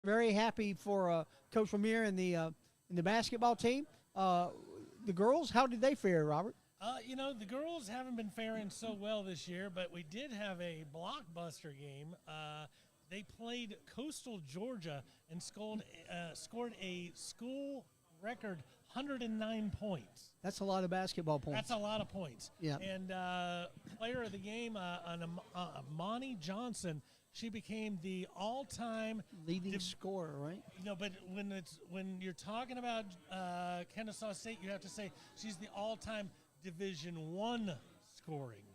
Very happy for Coach Lemire and the basketball team. The girls, how did they fare, Robert? The girls haven't been faring so well this year, but we did have a blockbuster game. They played Coastal Georgia and scored a school record 109 points. That's a lot of basketball points. That's a lot of points. Yeah. And player of the game, Monty Johnson, she became the all-time leading scorer, right? But when you're talking about Kennesaw State, you have to say she's the all-time Division I scoring.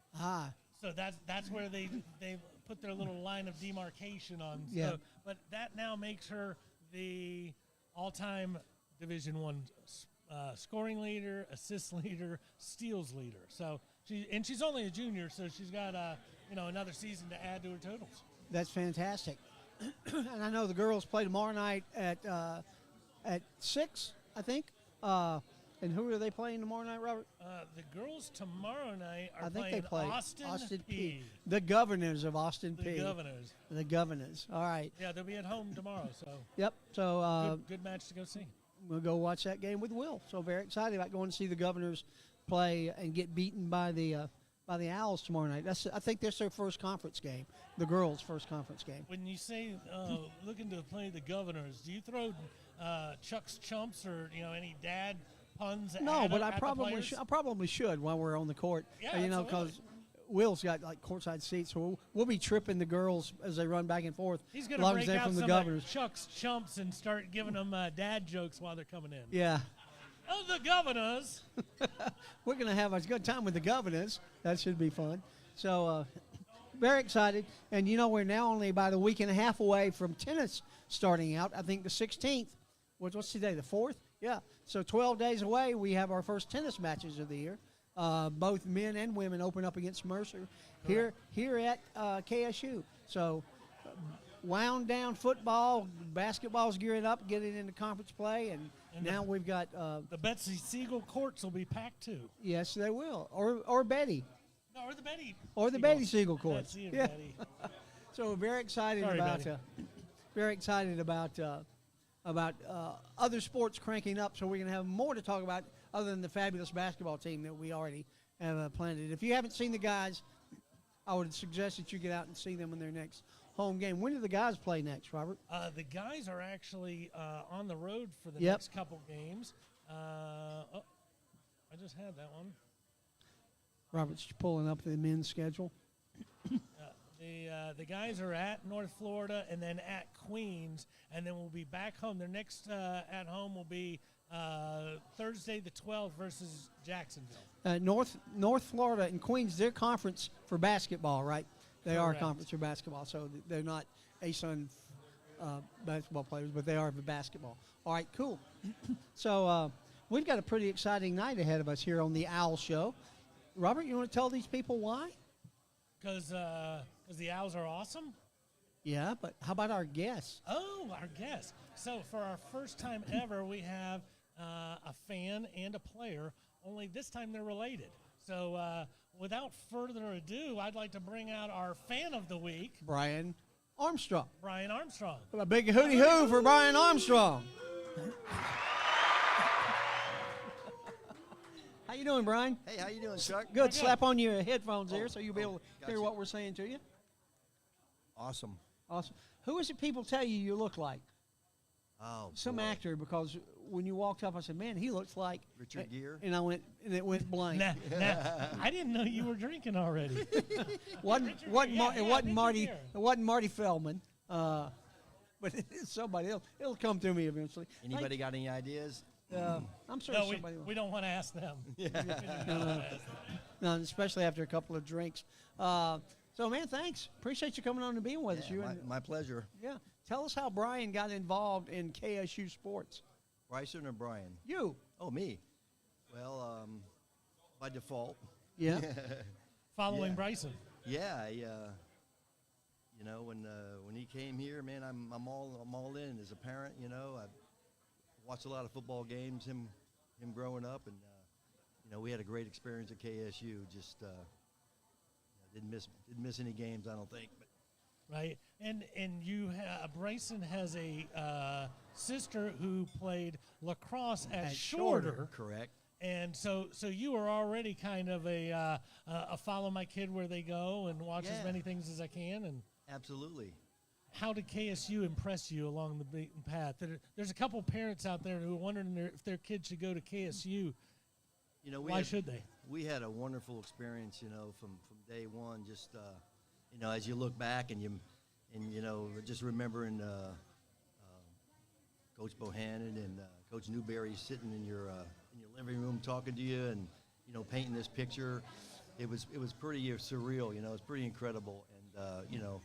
So that's where they put their little line of demarcation on. Yeah. But that now makes her the all-time Division I scoring leader, assist leader, steals leader. So she's only a junior, so she's got another season to add to her totals. That's fantastic. And I know the girls play tomorrow night at 6, I think. And who are they playing tomorrow night, Robert? The girls tomorrow night are they play Austin P. The Governors of Austin P. The Governors. All right. Yeah, they'll be at home tomorrow. So. Yep. So good match to go see. We'll go watch that game with Will. So very excited about going to see the Governors play and get beaten by the Owls tomorrow night. I think that's their first conference game, the girls' first conference game. When you say looking to play the Governors, do you throw Chuck's chumps or any dad puns? No, but I probably should while we're on the court. Yeah, because Will's got like courtside seats, so we'll be tripping the girls as they run back and forth. He's going to break out some of Chuck's chumps and start giving them dad jokes while they're coming in. Yeah. Oh, the Governors. We're going to have a good time with the Governors. That should be fun. So very excited. And, we're now only about a week and a half away from tennis starting out. I think the 16th. What's today, the 4th? Yeah. So 12 days away, we have our first tennis matches of the year. Both men and women open up against Mercer here at KSU. So wound down football, basketball's gearing up, getting into conference play, and now we've got the Betsy Siegel courts will be packed too. Yes, they will, or Betty. No, or the Betty. Betty Siegel courts. Yeah. Betty. So very excited about other sports cranking up. So we're going to have more to talk about other than the fabulous basketball team that we already have planted. If you haven't seen the guys, I would suggest that you get out and see them in their next home game. When do the guys play next, Robert? The guys are actually on the road for the next couple games. I just had that one. Robert's pulling up the men's schedule. The guys are at North Florida and then at Queens, and then we'll be back home. Their next at home will be Thursday the 12th versus Jacksonville. North Florida and Queens, their conference for basketball, right? They Correct. are a conference for basketball, so they're not ASUN basketball players, but they are for basketball. All right, cool. So we've got a pretty exciting night ahead of us here on the Owl Show. Robert, you want to tell these people why? Because the Owls are awesome? Yeah, but how about our guests? Oh, our guests. So for our first time ever, we have a fan and a player, only this time they're related. So without further ado, I'd like to bring out our fan of the week, Brian Armstrong. A big hooty-hoo for Brian Armstrong. How you doing, Brian? Hey, how you doing, Chuck? Good. Slap on your headphones there so you'll be able to hear what we're saying to you. Awesome. Who is it people tell you look like? Oh, some boy. actor, because when you walked up, I said, man, he looks like Richard Gere. And it went blank. Nah, I didn't know you were drinking already. It wasn't Marty Feldman, but it's somebody else. It'll come to me eventually. Anybody got any ideas? I'm sure somebody will. We don't want to ask them. No, especially after a couple of drinks. So, man, thanks. Appreciate you coming on and being with us. My pleasure. Yeah. Tell us how Brian got involved in KSU sports. Bryson or Brian? You. Oh, me. Well, by default. Yeah. Following Bryson. Yeah. When he came here, man, I'm all in as a parent. I watched a lot of football games. Him growing up, and we had a great experience at KSU. Just didn't miss any games, I don't think. But Right, and Bryson has a sister who played lacrosse at Shorter. Correct. And so you are already kind of a follow my kid where they go and watch as many things as I can. And absolutely. How did KSU impress you along the beaten path? There's a couple parents out there who are wondering if their kids should go to KSU. You know, why should they? We had a wonderful experience, you know, from day one. Just you know, as you look back and you know, just remembering Coach Bohannon and Coach Newberry sitting in your living room talking to you and, you know, painting this picture. It was pretty surreal, you know. It was pretty incredible. And, you know,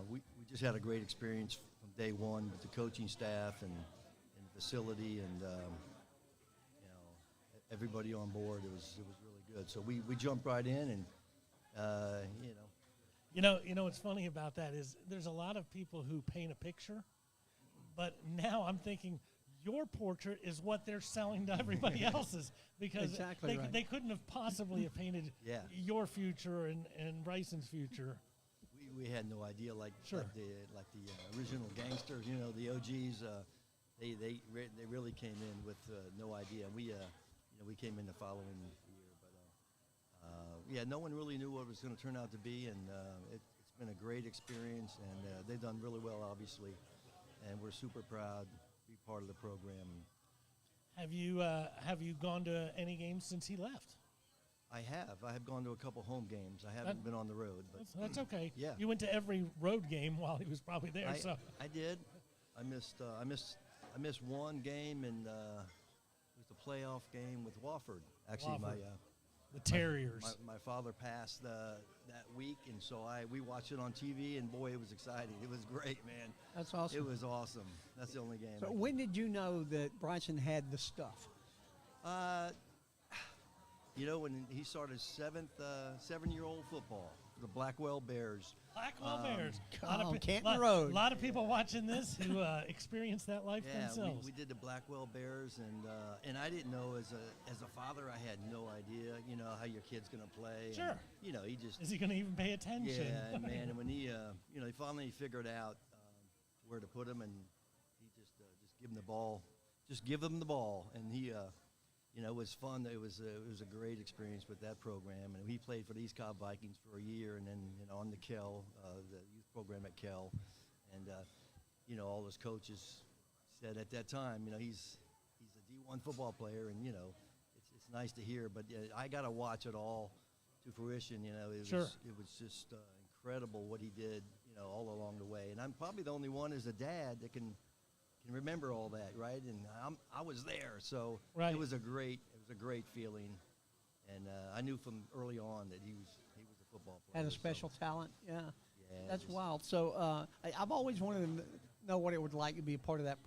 we just had a great experience from day one with the coaching staff and the facility and, you know, everybody on board. It was really good. So we jumped right in and, you know. You know what's funny about that is there's a lot of people who paint a picture, but now I'm thinking your portrait is what they're selling to everybody else's because they couldn't have possibly have painted your future and Bryson's future. We had no idea, like the original gangsters, you know, the OGs. They really came in with no idea. We you know, we came in the following year, but no one really knew what it was going to turn out to be, and it's been a great experience, and they've done really well, obviously, and we're super proud to be part of the program. Have you gone to any games since he left? I have gone to a couple home games. I haven't been on the road, but that's okay. Yeah, you went to every road game while he was probably there. I did. I missed one game, and it was the playoff game with Wofford. Actually, the Terriers. My father passed that week, and so we watched it on TV, and boy, it was exciting. It was great, man. That's awesome. It was awesome. That's the only game. So when did you know that Bryson had the stuff? You know, when he started 7-year-old football, the Blackwell Bears. Bears. Canton Road. A lot of people watching this who experienced that life themselves. We did the Blackwell Bears, and I didn't know as a father, I had no idea, you know, how your kid's going to play. Sure. And, you know, is he going to even pay attention? Yeah, and man, and when he, you know, he finally figured out where to put him, and he just give him the ball, and he. You know, it was fun. It was a great experience with that program, and he played for the East Cobb Vikings for a year, and then on the Kell, the youth program at Kell, and you know, all his coaches said at that time, you know, he's a D1 football player, and you know, it's nice to hear, but I got to watch it all to fruition. You know, it was just incredible what he did, you know, all along the way, and I'm probably the only one as a dad that can remember all that, right? And I was there, so it was a great feeling, and I knew from early on that he was a football player. Had a special talent, yeah. Yeah, that's wild. So I've always wanted to know what it would like to be a part of that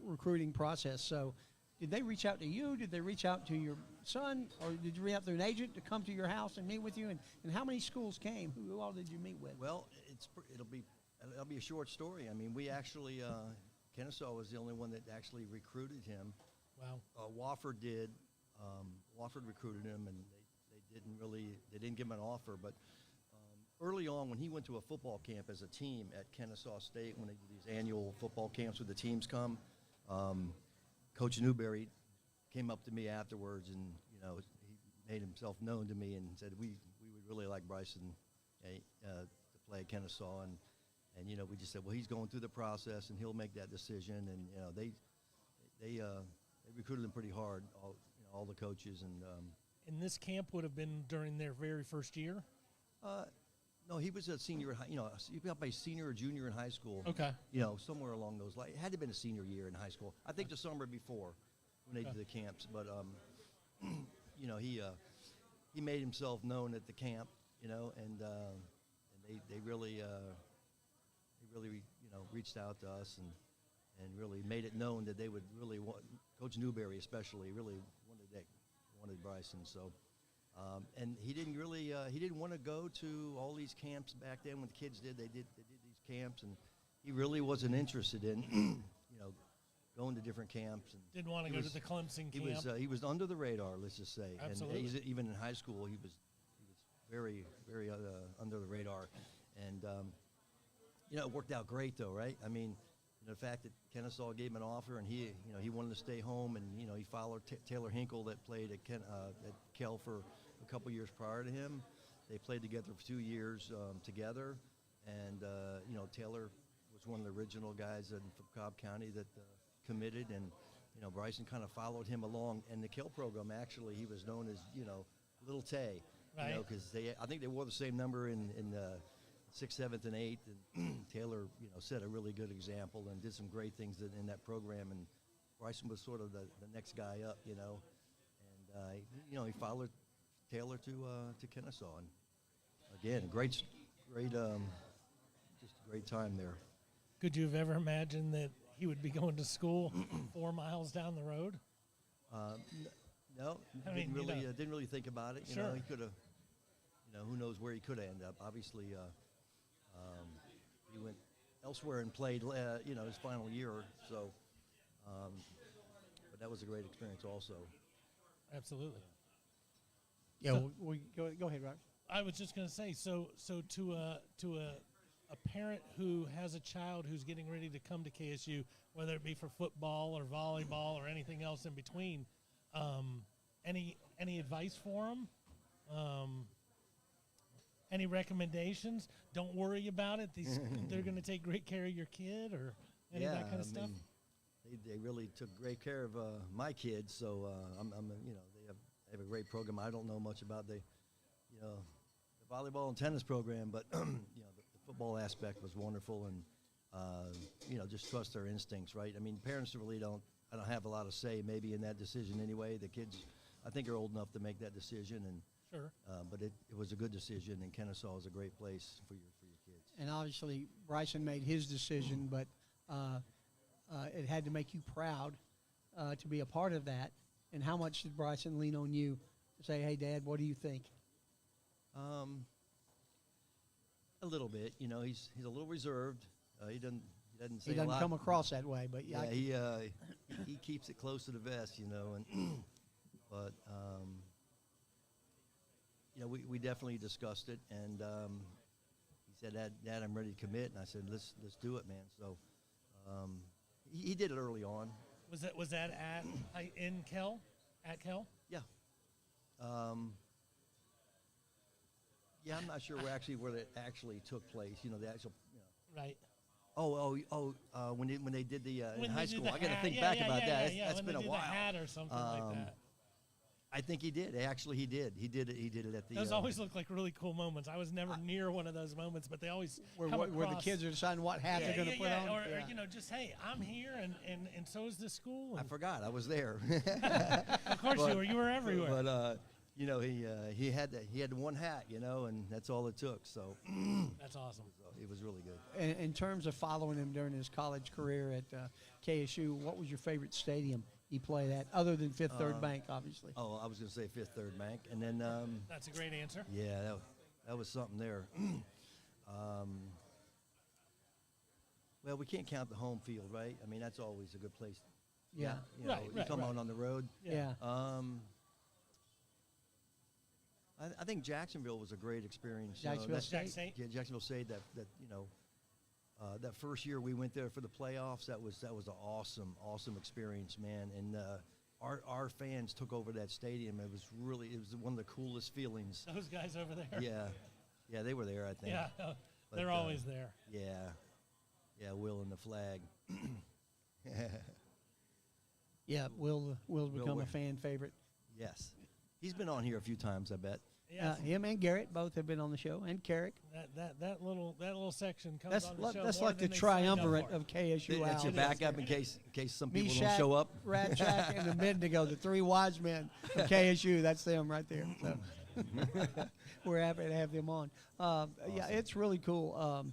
recruiting process. So did they reach out to you? Did they reach out to your son, or did you reach out to an agent to come to your house and meet with you? And how many schools came? Who all did you meet with? Well, it'll be a short story. I mean, we actually, Kennesaw was the only one that actually recruited him. Wow. Wofford did. Wofford recruited him, and they didn't give him an offer. But early on, when he went to a football camp as a team at Kennesaw State, when they do these annual football camps where the teams come, Coach Newberry came up to me afterwards, and you know, he made himself known to me and said, we would really like Bryson to play at Kennesaw, and you know, we just said, well, he's going through the process, and he'll make that decision. And you know, they recruited him pretty hard, all the coaches. And this camp would have been during their very first year? No, he was a senior. You know, he was a senior or junior in high school. Okay. You know, somewhere along those lines. It had to have been a senior year in high school. I think the summer before, when they did the camps. But you know, he made himself known at the camp. You know, and they really you know, reached out to us and really made it known that they would really want, Coach Newberry especially really wanted Bryson. So and he didn't want to go to all these camps back then when the kids did. They did these camps, and he really wasn't interested in you know, going to different camps. And didn't want to go to the Clemson camp. He was under the radar, let's just say. Absolutely. And even in high school, he was very under the radar. And it worked out great though, right? I mean, the fact that Kennesaw gave him an offer and he wanted to stay home, and he followed Taylor Hinkle that played at Kell for a couple years prior to him. They played together for 2 years together, and Taylor was one of the original guys from Cobb County that committed, and Bryson kind of followed him along. And the Kell program, actually, he was known as Little Tay, right? Because I think they wore the same number in 6th, 7th, and 8th, and Taylor, set a really good example and did some great things in that program. And Bryson was sort of the next guy up, and he followed Taylor to Kennesaw, and again, great, just a great time there. Could you have ever imagined that he would be going to school 4 miles down the road? No, didn't really think about it. Sure. He could have. Who knows where he could have ended up. Obviously, he went elsewhere and played, his final year. So, but that was a great experience also. Absolutely. Yeah, So- we go ahead, Rob. I was just going to say, so to a parent who has a child who's getting ready to come to KSU, whether it be for football or volleyball or anything else in between, any advice for them? Any recommendations? Don't worry about it. They're going to take great care of your kid, or any of that kind of stuff. They really took great care of my kids. So they have a great program. I don't know much about the volleyball and tennis program, but the football aspect was wonderful, and just trust their instincts, right? I mean, parents really don't have a lot of say maybe in that decision anyway. The kids, I think, are old enough to make that decision, and Sure. But it was a good decision, and Kennesaw is a great place for your kids. And obviously, Bryson made his decision, but it had to make you proud to be a part of that. And how much did Bryson lean on you to say, "Hey, Dad, what do you think?" A little bit, he's a little reserved. He doesn't say He a doesn't lot. come across that way, but yeah. He keeps it close to the vest, and but we definitely discussed it, and he said, Dad, I'm ready to commit, and I said, let's do it, man. So he did it early on. Was that in Kell? At Kell? Yeah. I'm not sure where it actually took place. The actual. Right. When they did the When in they high did school, the I got to hat. think Yeah, back yeah, about yeah, that. yeah, That's when been they a did while. The hat or something like that. I think he did. Actually, he did. He did it at the. Those always look like really cool moments. I was never near one of those moments, but they always Where come the across. kids are deciding what hat they're going to put on. Or just hey, I'm here, and so is this school. I And forgot. I was there. of course you were. You were everywhere. But he had one hat, and that's all it took. So That's awesome. it was really good. In terms of following him during his college career at KSU, what was your favorite stadium he played at, other than Fifth Third Bank, obviously? Oh, I was going to say Fifth Third Bank, and then That's a great answer. yeah, that was something there. Well, we can't count the home field, right? I mean, that's always a good place. Yeah. You come out on the road. Yeah. I think Jacksonville was a great experience. Jacksonville Jack State. Saint? Yeah, Jacksonville State. That first year we went there for the playoffs, that was an awesome experience, man. And our fans took over that stadium. It was one of the coolest feelings. Those guys over there. Yeah, they were there, I think. Yeah, they're always there. Yeah, Will and the flag. Yeah, Will's become a Will. fan favorite. Yes, he's been on here a few times, I bet. Yeah, Him and Garrett both have been on the show, and Carrick. that little section comes That's on the show that's more like the than they signed up triumvirate for. of KSU. That's your Owls. backup in case some people Me, don't Shaq, show up. Radjack, and the Mendigo, the three wise men of KSU. That's them right there. So we're happy to have them on. Yeah, it's really cool.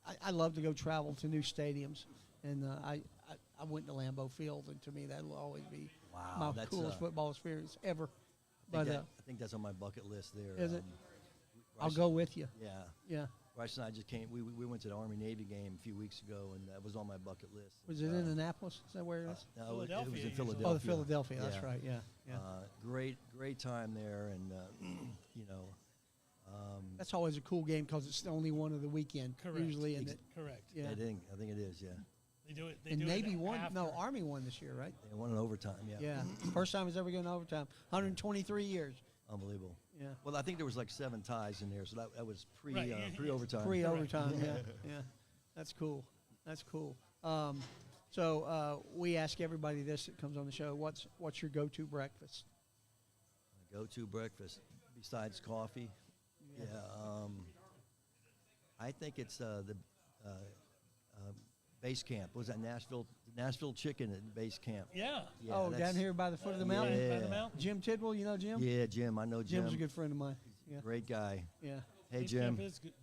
I love to go travel to new stadiums, and I went to Lambeau Field, and to me that'll always be Wow, my coolest football experience ever. I But think that's on my bucket list there. is it? I'll Bryce- go with you. Yeah. Yeah. Bryce and I just came. We went to the Army-Navy game a few weeks ago, and that was on my bucket list. Was it in Annapolis? Is that where it is? No, it was Philadelphia in usually. Philadelphia. Oh, the Philadelphia. That's Yeah. right. Yeah. Yeah. Great time there, and That's always a cool game because it's the only one of the weekend. Correct. Usually, and Correct. yeah. I think it is. Yeah. They do it. They And do Navy it won. after. No, Army won this year, right? They won in overtime. Yeah. Yeah. First time it's ever going to overtime. 123 years. Unbelievable. Yeah. Well, I think there was like 7 ties in there, so that was Right, yeah, pre-overtime. Pre-overtime. Yeah. Yeah. That's cool. That's cool. So we ask everybody this that comes on the show. What's your go-to breakfast? Go-to breakfast besides coffee. Yeah. I think it's the base camp. What was that Nashville chicken at base camp? Yeah. Yeah, Oh, that's- down here by the foot of the mountain? Yeah. By the mountain. Jim Tidwell, you know Jim? Yeah, Jim. I know Jim. Jim's a good friend of mine. Yeah. Great guy. Yeah. Hey, Base Jim. camp is good.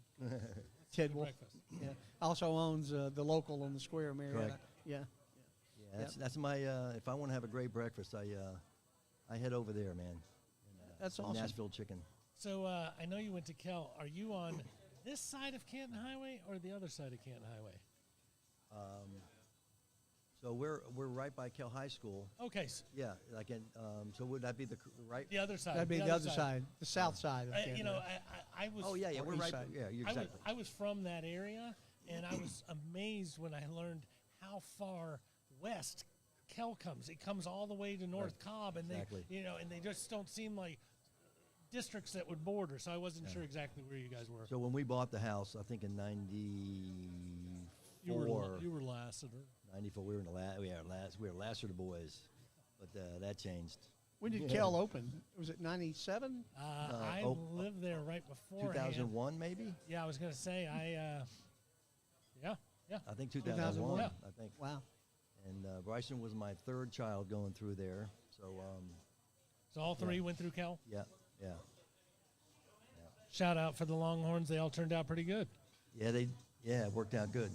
Tidwell. Breakfast. Yeah. Also owns the local on the square of Marietta. Correct. Yeah. Yeah, that's my. If I want to have a great breakfast, I head over there, man. And, That's some awesome. Nashville chicken. So I know you went to Cal. Are you on this side of Canton Highway or the other side of Canton Highway? So we're right by Cal High School. Okay, Yeah, like so would that be the right? the other side. That'd be the other side, the south side of You Canada. know, I was. Oh yeah, Or we're east right. side. Yeah, you're exactly. I was from that area, and I was amazed when I learned how far west Cal comes. It comes all the way to North Cobb, and Exactly. they just don't seem like districts that would border. So I wasn't sure exactly where you guys were. So when we bought the house, I think in You were '94, Lassiter. '94, we were Lassiter boys, but that changed. When did Cal open? Was it 97? I lived there right before 2001 maybe. Yeah, I was gonna say yeah. I think 2001. 2001. Yeah. I think. Wow. And Bryson was my 3rd child going through there. So So all three went through Cal. yeah. Shout out for the Longhorns. They all turned out pretty good. Yeah, it worked out good.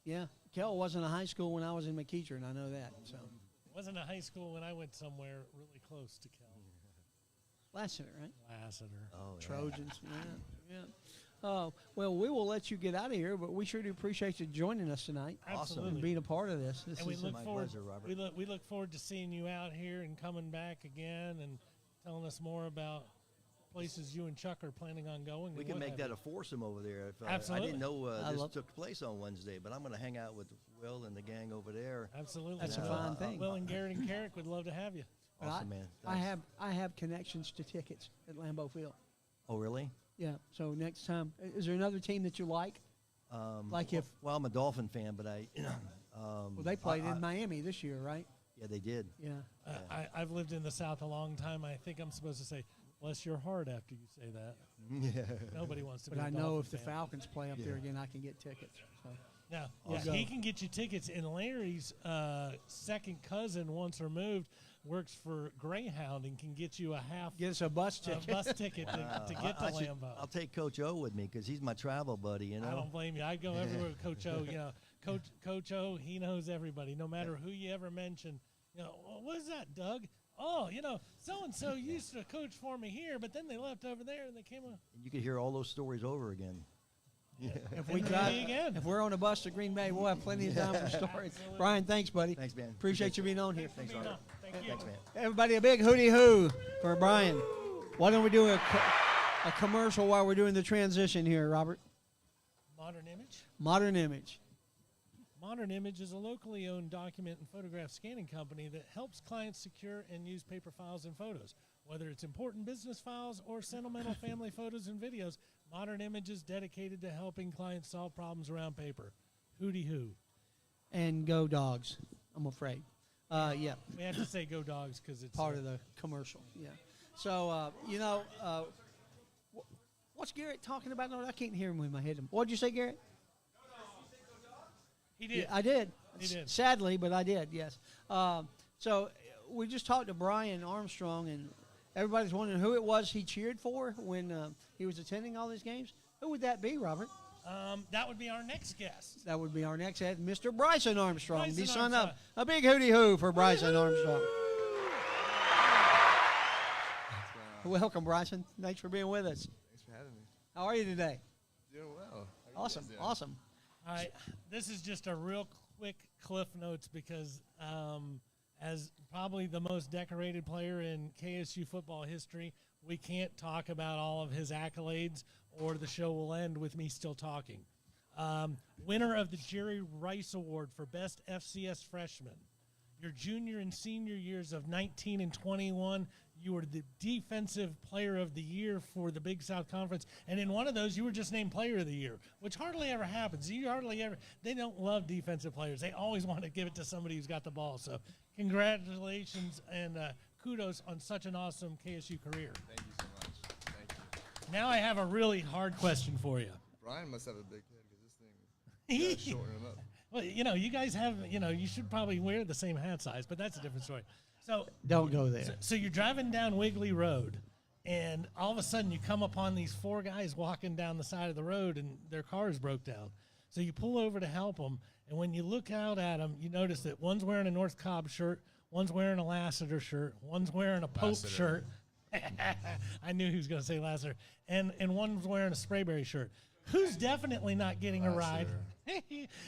Yeah. Cal wasn't a high school when I was in McEachern. I know that. So Wasn't a high school when I went somewhere really close to Cal. Lassiter, right? Lassiter. Oh, yeah. Trojans. Yeah. Well, we will let you get out of here, but we sure do appreciate you joining us tonight Absolutely. and being a part of this. This And we is look my forward. pleasure, Robert. We look forward to seeing you out here and coming back again and telling us more about places you and Chuck are planning on going. We and can what make have that you. a foursome over there. If, Absolutely. I didn't know I this love- took place on Wednesday, but I'm going to hang out with Will and the gang over there. Absolutely. That's a No, fine thing. Will and Garrett and Carrick would love to have you. But Awesome, man. I Thanks. have connections to tickets at Lambeau Field. Oh, really? Yeah. So next time, is there another team that you like? Like if Well, I'm a Dolphin fan, but I. well, they played in Miami this year, right? Yeah, they did. Yeah. I've lived in the South a long time. I think I'm supposed to say, bless your heart after you say that. Yeah. Nobody wants to But be a I know Dolphin if the fan. Falcons play up there Yeah. again, I can get tickets. So. Yeah, Awesome. he can get you tickets. And Larry's second cousin, once removed, works for Greyhound and can get you a Get us a bus ticket. bus ticket to get to Lambeau. I'll take Coach O with me because he's my travel buddy. You know. I don't blame you. I'd go everywhere with Coach O. You know, Coach O, he knows everybody. No matter who you ever mention, you know, "Well, what is that, Doug? Oh, you know, so and so used to coach for me here, but then they left over there and they came. You could hear all those stories over again. If we And drive, maybe again. if we're on a bus to Green Bay, we'll have plenty of time for stories. Brian, thanks, buddy. Thanks, man. Appreciate you being on here. Thanks, Being Robert. on. Thank you. Thanks, man. Everybody, a big hootie hoo for Brian. Why don't we do a commercial while we're doing the transition here, Robert? Modern Image. Modern Image. Modern Image is a locally owned document and photograph scanning company that helps clients secure and use paper files and photos. Whether it's important business files or sentimental family photos and videos, Modern Image is dedicated to helping clients solve problems around paper. Hootie hoo. And go dogs, I'm afraid. Yeah, We have to say go dogs because it's part of the commercial. Yeah. So, what's Garrett talking about? No, I can't hear him with my head. What'd you say, Garrett? He did. Yeah, I did. He did. Sadly, but I did, yes. So we just talked to Brian Armstrong, and everybody's wondering who it was he cheered for when he was attending all these games. Who would that be, Robert? That would be our next guest. That would be our next head, Mr. Bryson Armstrong, Bryson the son Armstrong. of a big hootie hoo for Bryson Armstrong. Welcome, Bryson. Thanks for being with us. Thanks for having me. How are you today? Doing well. How you Awesome, guys doing? awesome. All right, this is just a real quick Cliff Notes because as probably the most decorated player in KSU football history, we can't talk about all of his accolades, or the show will end with me still talking. Winner of the Jerry Rice Award for Best FCS Freshman. Your junior and senior years of 19 and 21, you were the Defensive Player of the Year for the Big South Conference. And in one of those, you were just named Player of the Year, which hardly ever happens. They don't love defensive players. They always want to give it to somebody who's got the ball. So congratulations and kudos on such an awesome KSU career. Thank you so much. Thank you. Now I have a really hard question for you. Brian must have a big head because this thing shorten him up. Well, you guys have, you should probably wear the same hat size, but that's a different story. So Don't go there. So you're driving down Wiggly Road, and all of a sudden you come upon these 4 guys walking down the side of the road, and their cars broke down. So you pull over to help them, and when you look out at them, you notice that one's wearing a North Cobb shirt, one's wearing a Lassiter shirt, one's wearing a Pope shirt. I knew he was going to say Lassiter. And one's wearing a Sprayberry shirt. Who's definitely not getting a ride?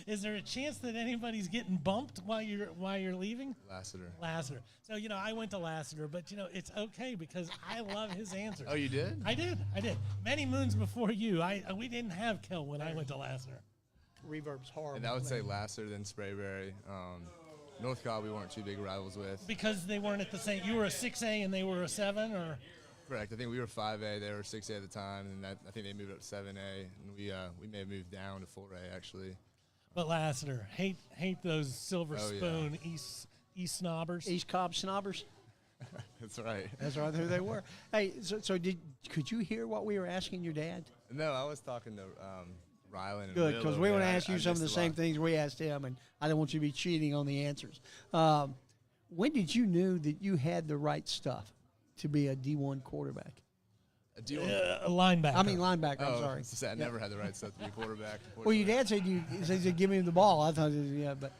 Is there a chance that anybody's getting bumped while you're leaving? Lassiter. So, I went to Lassiter, but, it's okay because I love his answers. Oh, you did? I did. Many moons before you. We didn't have Kel when I went to Lassiter. Reverb's horrible. And I would say Lassiter, then Sprayberry. North Cobb, we weren't too big rivals with. Because they weren't at the same. You were a 6A and they were a 7, or? Correct. I think we were 5A. They were 6A at the time, and I think they moved up to 7A, and we may have moved down to 4A actually. But Lassiter, hate those silver spoon East snobbers. East Cobb snobbers. That's right. That's right, who they were. Hey, so could you hear what we were asking your dad? No, I was talking to Rylan and Good, because we want to ask you I some of the missed a same lot. things we asked him, and I don't want you to be cheating on the answers. When did you know that you had the right stuff to be a D1 quarterback? A linebacker. I mean linebacker, I'm Oh, sorry. I never had the right stuff to be a quarterback. Well, your dad said he said give me the ball. I thought, but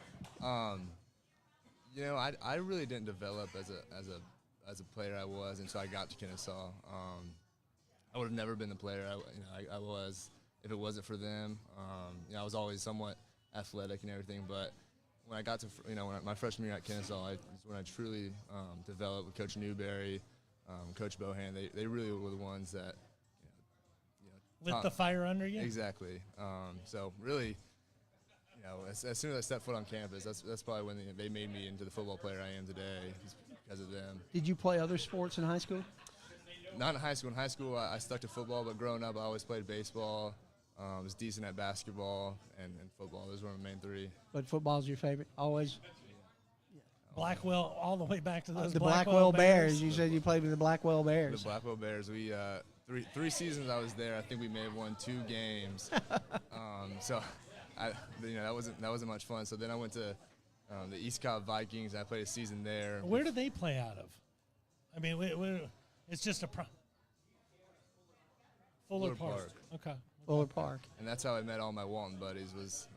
I really didn't develop as a player I was until I got to Kennesaw. I would have never been the player I was if it wasn't for them. I was always somewhat athletic and everything, but when I got to when my freshman year at Kennesaw, is when I truly developed with Coach Newberry, Coach Bohan. They really were the ones that lit the fire under you. Exactly. So really, as soon as I stepped foot on campus, that's probably when they made me into the football player I am today, because of them. did you play other sports in high school? Not in high school. In high school, I stuck to football, but growing up, I always played baseball. Was decent at basketball and football. Those were my main 3. But football's your favorite, always? Blackwell, all the way back to those The Blackwell Bears. You said you played with the Blackwell Bears. The Blackwell Bears. We three seasons I was there. I think we may have won 2 games. So, that wasn't much fun. So then I went to the East Cobb Vikings. I played a season there. Where do they play out of? I mean, it's just a Fuller Park. Okay. Fuller Park. And that's how I met all my Walton buddies. Was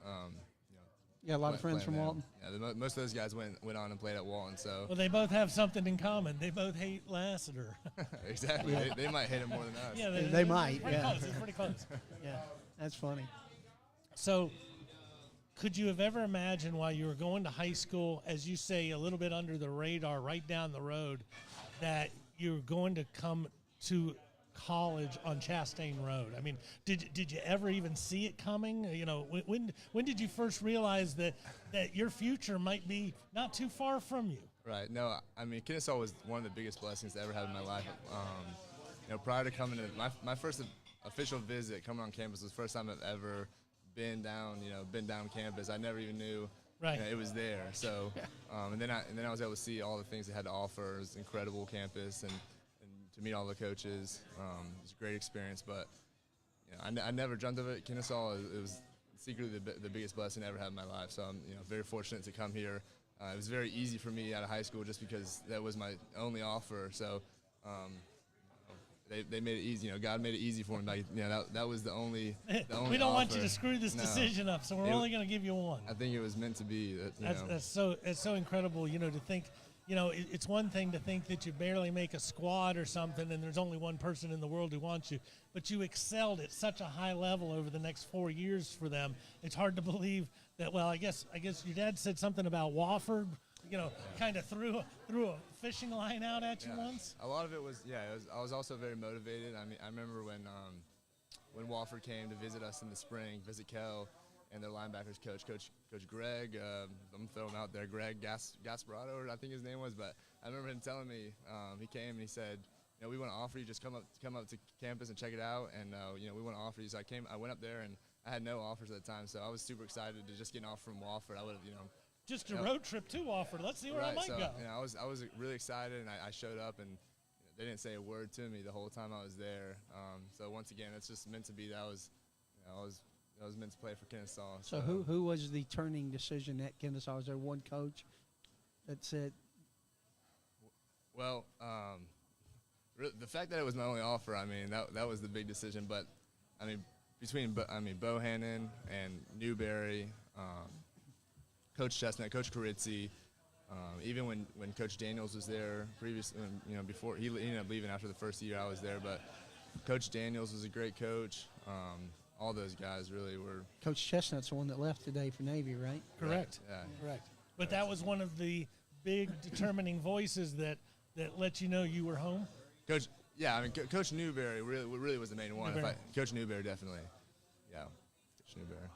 You got a lot of friends from playing Walton? there. Yeah, most of those guys went on and played at Walton. So Well, they both have something in common. They both hate Lassiter. exactly, they might hate him more than us. Yeah, They might, It's pretty yeah. close. It's pretty close. Yeah, that's funny. So, could you have ever imagined while you were going to high school, as you say, a little bit under the radar, right down the road, that you were going to come to college on Chastain Road? I mean, did you ever even see it coming? When did you first realize that your future might be not too far from you? Right. No, I mean, Kennesaw was one of the biggest blessings to ever have in my life. Prior to coming to my first official visit, coming on campus was the first time I've ever been down campus. I never even knew it was there. So, and then I was able to see all the things it had to offer. It was an incredible campus, and to meet all the coaches. It was a great experience, but I never dreamt of it. Kennesaw, it was secretly the biggest blessing I ever had in my life. So I'm very fortunate to come here. It was very easy for me out of high school just because that was my only offer. So they made it easy. God made it easy for me. Like, that was the only We don't want you offer. to screw this decision up, so we're only going to give you one. I think it was meant to be. That's so incredible. To think. It's one thing to think that you barely make a squad or something and there's only one person in the world who wants you, but you excelled at such a high level over the next 4 years for them. It's hard to believe that, well, I guess your dad said something about Wofford. kind of threw a fishing line out at you once? A lot of it was, I was also very motivated. I mean, I remember when Wofford came to visit us in the spring, visit Kel, and their linebackers Coach Greg, I'm throwing him out there, Greg Gasparotto, I think his name was, but I remember him telling me, he came and he said, we want to offer you, just come up to campus and check it out, and we want to offer you. So I went up there and I had no offers at the time, so I was super excited to just get an offer from Wofford. I would have, just a road trip to Wofford. Let's see where I might go. I was really excited, and I showed up, and they didn't say a word to me the whole time I was there. So once again, it's just meant to be. I was meant to play for Kennesaw. So who was the turning decision at Kennesaw? Was there one coach that said? Well, the fact that it was my only offer, I mean, that was the big decision. But I mean, between Bohannon and Newberry, Coach Chestnut, Coach Carizzi, even when Coach Daniels was there previously, before he ended up leaving after the first year I was there, but Coach Daniels was a great coach. All those guys really were. Coach Chestnut's the one that left today for Navy, right? Correct. Yeah. Correct. But that was one of the big determining voices that let you know you were home. Coach Newberry really was the main one. Coach Newberry, definitely. Yeah, Coach Newberry.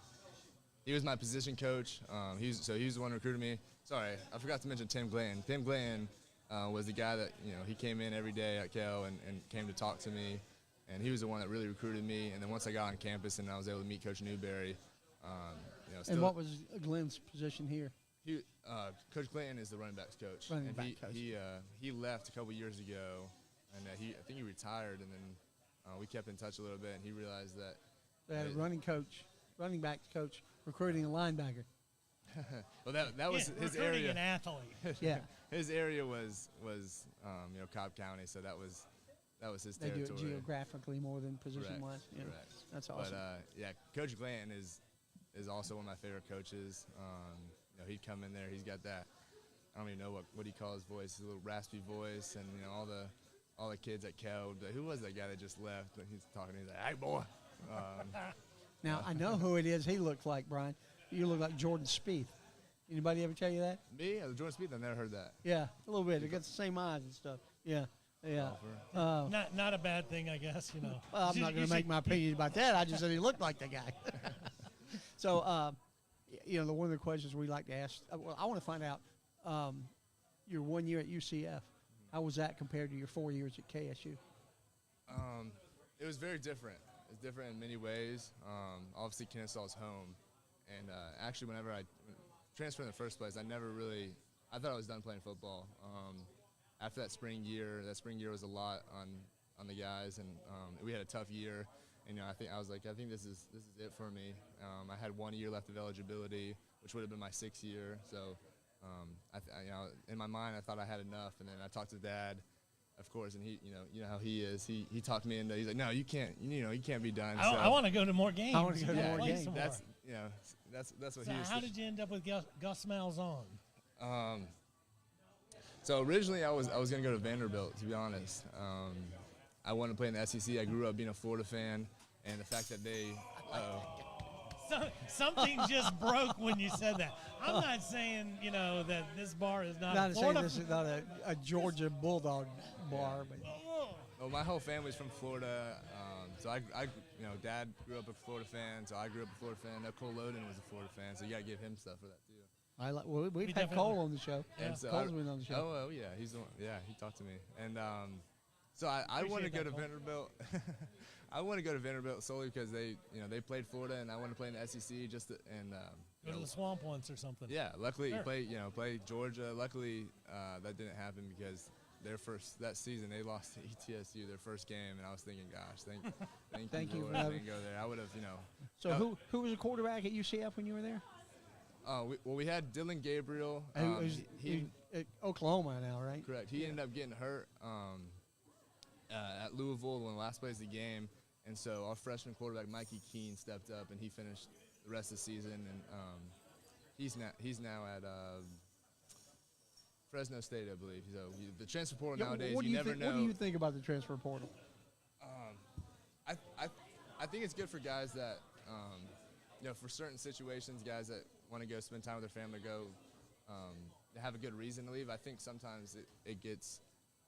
He was my position coach. He was the one who recruited me. Sorry, I forgot to mention Tim Glenn. Tim Glenn was the guy that, he came in every day at Cal and came to talk to me. And he was the one that really recruited me. And then once I got on campus and I was able to meet Coach Newberry, and what was Glenn's position here? Coach Glenn is the running backs coach. He left a couple years ago, and I think he retired. And then we kept in touch a little bit, and he realized that they had a running backs coach recruiting a linebacker. Well, that was his area. An athlete. Yeah, his area was Cobb County, so that was his territory. They do it geographically more than position-wise. Correct. That's awesome. But Coach Glenn is also one of my favorite coaches. He'd come in there. He's got that. I don't even know what he calls his voice. His little raspy voice, and all the kids at Cal. Who was that guy that just left? He's talking. He's like, "Hey, boy." Now I know who it is. He looks like, Brian. You look like Jordan Spieth. Anybody ever tell you that? Me? Jordan Spieth? I've never heard that. Yeah, a little bit. They got the same eyes and stuff. Yeah. Not a bad thing, I guess. Well, I'm not going to make my opinion about that. I just said he looked like the guy. So, one of the questions we like to ask. Well, I want to find out your 1 year at UCF. How was that compared to your 4 years at KSU? It was very different. It's different in many ways. Obviously, Kennesaw's home, and actually, whenever I transferred in the first place, I thought I was done playing football. After that spring year was a lot on the guys, and we had a tough year. And I think this is it for me. I had 1 year left of eligibility, which would have been my 6th year. So, in my mind, I thought I had enough. And then I talked to Dad, of course, and he, how he is. He talked me into. He's like, no, you can't. You can't be done. I want to go to more games. I want to go to more games. That's what so he was. How did you end up with Gus Malzahn? So originally I was going to go to Vanderbilt, to be honest. I wanted to play in the SEC. I grew up being a Florida fan, and the fact that something just broke when you said that. I'm not saying that this bar is not a Florida. This is not a Georgia Bulldog bar, but well, my whole family's from Florida. So I Dad grew up a Florida fan, so I grew up a Florida fan. Cole Loden was a Florida fan, so you got to give him stuff for that too. We've had Cole on the show. And so Cole's been on the show. Oh yeah, he's the one. Yeah, he talked to me, and so I want to go to Vanderbilt. I want to go to Vanderbilt solely because they played Florida, and I want to play in the SEC go to the swamp once or something. Yeah, luckily sure. play Georgia. Luckily that didn't happen because that season they lost to ETSU their first game, and I was thinking, gosh, thank you Lord, I didn't go there. I would have, So who was the quarterback at UCF when you were there? We had Dylan Gabriel. He at Oklahoma now, right? Correct. He ended up getting hurt at Louisville when the last play of the game, and so our freshman quarterback Mikey Keene stepped up, and he finished the rest of the season, and he's now at Fresno State, I believe. So the transfer portal nowadays, you never know. What do you think about the transfer portal? I think it's good for guys that, for certain situations, guys that want to go spend time with their family, go have a good reason to leave. I think sometimes it gets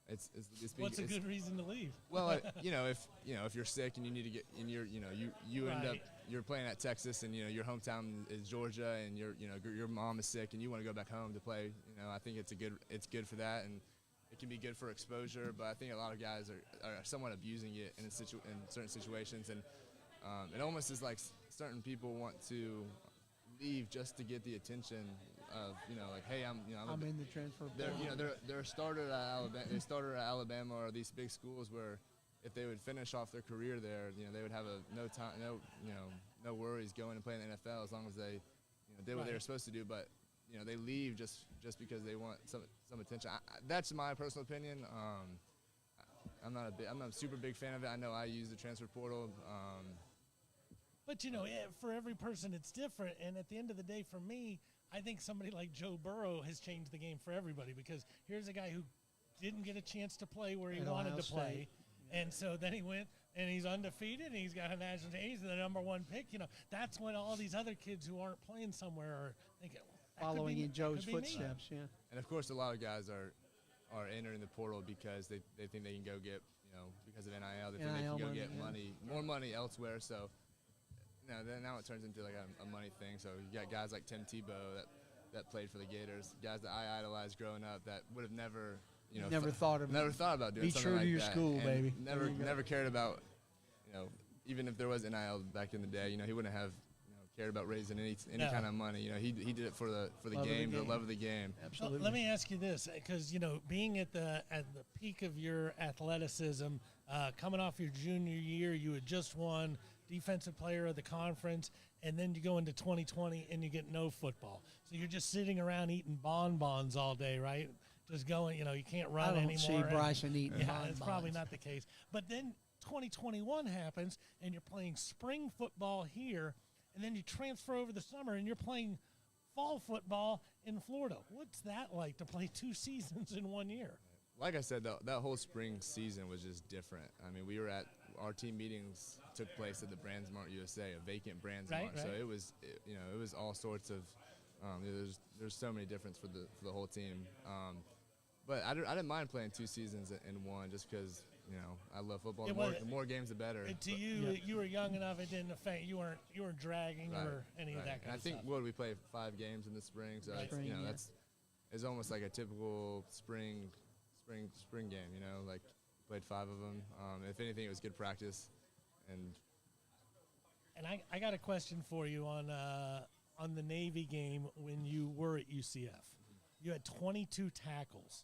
it's What's a good reason to leave? Well, if you're sick and you need to get and you end up you're playing at Texas and your hometown is Georgia and your mom is sick and you want to go back home to play. I think it's good for that, and it can be good for exposure. But I think a lot of guys are somewhat abusing it in certain situations, and it almost is like certain people want to leave just to get the attention of like, hey, I'm in the transfer portal. They're a starter at Alabama. They started at Alabama or these big schools where if they would finish off their career there, they would have no worries going and playing in the NFL as long as they did what they were supposed to do. But they leave just because they want some attention. That's my personal opinion. I'm not a super big fan of it. I know I use the transfer portal. But for every person it's different, and at the end of the day, for me, I think somebody like Joe Burrow has changed the game for everybody, because here's a guy who didn't get a chance to play where he wanted to play, and so then he went and he's undefeated and he's got a national team. He's the #1 pick. That's when all these other kids who aren't playing somewhere are thinking, following in Joe's footsteps. Yeah. And of course, a lot of guys are entering the portal because they think they can go get because of NIL. They think they can go get more money elsewhere. So. Now it turns into like a money thing. So you got guys like Tim Tebow that played for the Gators, guys that I idolized growing up that would have never thought about doing something like that. Be true to your school, baby. Never cared about even if there was NIL back in the day, he wouldn't have cared about raising any kind of money. He did it for the game, the love of the game. Absolutely. Well, let me ask you this, because being at the peak of your athleticism, coming off your junior year, you had just won Defensive Player of the Conference, and then you go into 2020 and you get no football. So you're just sitting around eating bonbons all day, right? Just going, you can't run anymore. I don't see Bryson eating bonbons. It's probably not the case. But then 2021 happens, and you're playing spring football here, and then you transfer over the summer, and you're playing fall football in Florida. What's that like to play 2 seasons in 1 year? Like I said, that whole spring season was just different. I mean, our team meetings took place at the BrandsMart USA, a vacant BrandsMart. Right. So it was all sorts of. There's so many differences for the whole team. But I didn't mind playing 2 seasons in one just because I love football. The more games, the better. To you, you were young enough; it didn't affect you. weren't dragging or any of that kind and of stuff. I think we played 5 games in the spring, so it's almost like a typical spring game. Like played 5 of them. If anything, it was good practice. And I got a question for you on the Navy game when you were at UCF. You had 22 tackles.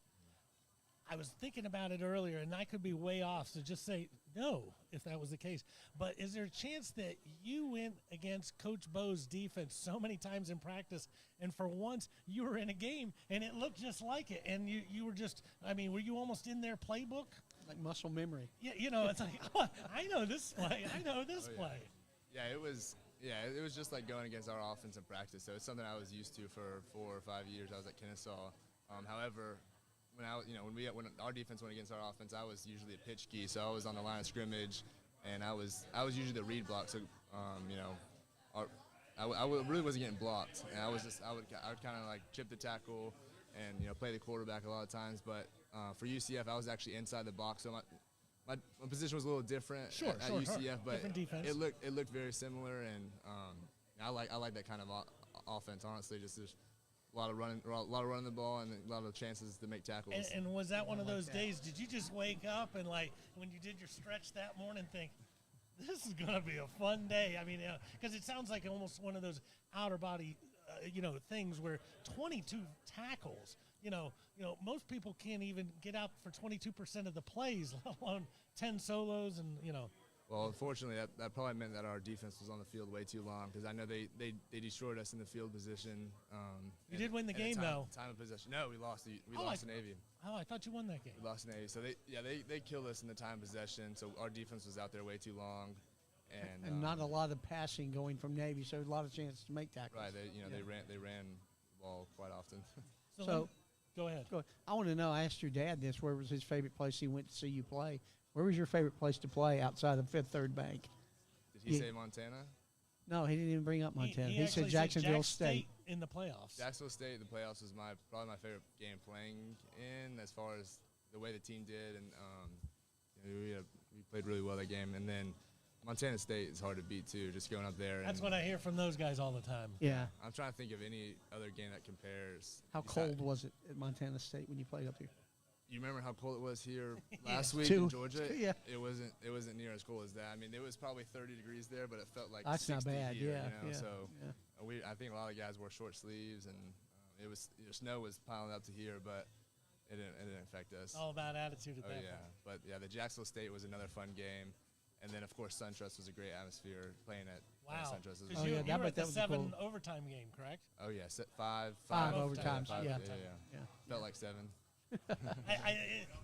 I was thinking about it earlier, and I could be way off, so just say no if that was the case. But is there a chance that you went against Coach Bo's defense so many times in practice, and for once you were in a game, and it looked just like it, and you were just, were you almost in their playbook? Like muscle memory. Yeah, it's like, oh, I know this play. I know this play. Yeah, it was just like going against our offense in practice. So it's something I was used to for 4 or 5 years. I was at Kennesaw. However, when our defense went against our offense, I was usually a pitch key. So I was on the line of scrimmage, and I was usually the read block. So I really wasn't getting blocked, and I would kind of like chip the tackle and play the quarterback a lot of times. But for UCF, I was actually inside the box, so my position was a little different at UCF, but it looked very similar, and I like that kind of offense. Honestly, just there's a lot of running the ball and a lot of chances to make tackles. And was that one of those days? Did you just wake up and like when you did your stretch that morning think, this is going to be a fun day? Because it sounds like almost one of those outer body, things where 22 tackles. Most people can't even get out for 22% of the plays, let alone 10 solos and. Well, unfortunately, that probably meant that our defense was on the field way too long because I know they destroyed us in the field position. You did win the game, though. Time of possession. No, we lost. We lost to Navy. Oh, I thought you won that game. We lost to Navy. So they killed us in the time of possession. So our defense was out there way too long, and not a lot of passing going from Navy, so a lot of chances to make tackles. Right. They ran the ball quite often. So go ahead. I want to know. I asked your dad this. Where was his favorite place he went to see you play? Where was your favorite place to play outside of Fifth Third Bank? Did he say Montana? No, he didn't even bring up Montana. He said Jacksonville State. in the playoffs. Jacksonville State, the playoffs was probably my favorite game playing in, as far as the way the team did, and we played really well that game. And then Montana State is hard to beat too, just going up there. That's what I hear from those guys all the time. Yeah. I'm trying to think of any other game that compares. How cold was it at Montana State when you played up here? You remember how cold it was here last week Two. in Georgia? Yeah. It wasn't near as cold as that. I mean, it was probably 30 degrees there, but it felt like That's 60 not bad. here, Yeah. So yeah. I think a lot of guys wore short sleeves, and snow was piling up to here, but it didn't affect us. All about attitude at Oh that yeah, point. but yeah, the Jacksonville State was another fun game, and then of course SunTrust was a great atmosphere playing at Wow. SunTrust. Because Oh, you, yeah, you were at that the was 7 cool. overtime game, correct? Oh yeah, five overtimes, yeah. yeah. Felt like 7.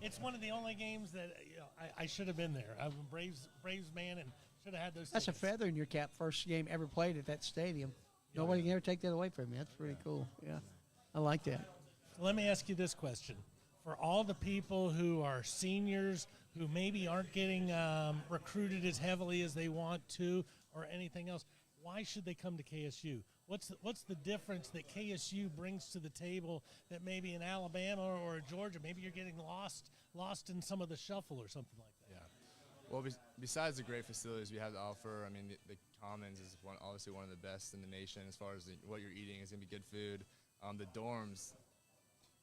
It's one of the only games that I should have been there. I'm a Braves man and should have had those. That's a tickets. feather in your cap. First game ever played at that stadium. Nobody can ever take that away from you. That's pretty cool. Yeah, I like that. So let me ask you this question: for all the people who are seniors who maybe aren't getting recruited as heavily as they want to, or anything else, why should they come to KSU? What's the difference that KSU brings to the table that maybe in Alabama or Georgia, maybe you're getting lost in some of the shuffle or something like that? Yeah. Well, besides the great facilities we have to offer, I mean, the Commons is obviously one of the best in the nation as far as what you're eating is going to be good food. The dorms,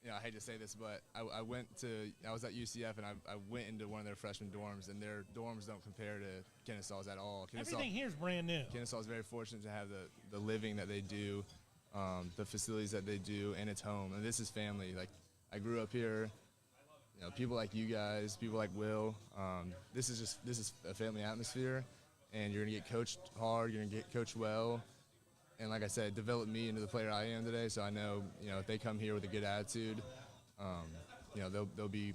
I hate to say this, but I was at UCF and I went into one of their freshman dorms, and their dorms don't compare to Kennesaw's at all. Everything here is brand new. Kennesaw is very fortunate to have the living that they do, the facilities that they do, and it's home. And this is family. Like, I grew up here. People like you guys, people like Will. This is a family atmosphere, and you're gonna get coached hard. You're gonna get coached well, and like I said, develop me into the player I am today. So I know, if they come here with a good attitude, they'll be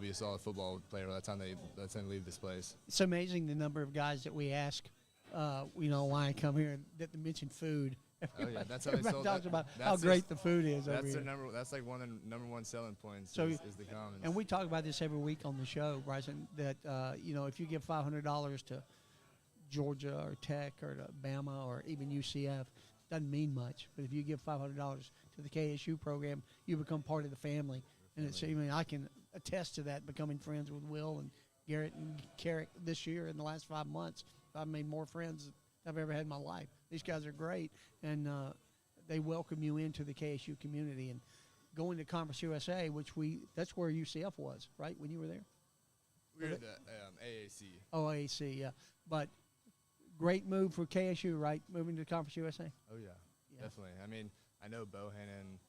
a solid football player by the time they leave this place. It's amazing the number of guys that we ask, why I come here that mention food. Oh yeah, that's how they Everybody sold. talks about how great the food is over That's here. That's like one of the number one selling points. So, is the Commons. And we talk about this every week on the show, Bryson. That if you give $500 to Georgia or Tech or to Bama or even UCF, doesn't mean much. But if you give $500 to the KSU program, you become part of the family. And I can attest to that, becoming friends with Will and Garrett and Carrick this year in the last 5 months. I've made more friends than I've ever had in my life. These guys are great, and they welcome you into the KSU community. And going to Conference USA, that's where UCF was, right, when you were there? We were at the AAC. Oh, AAC, yeah. But great move for KSU, right, moving to Conference USA? Oh, yeah, definitely. I mean, I know Bohannon,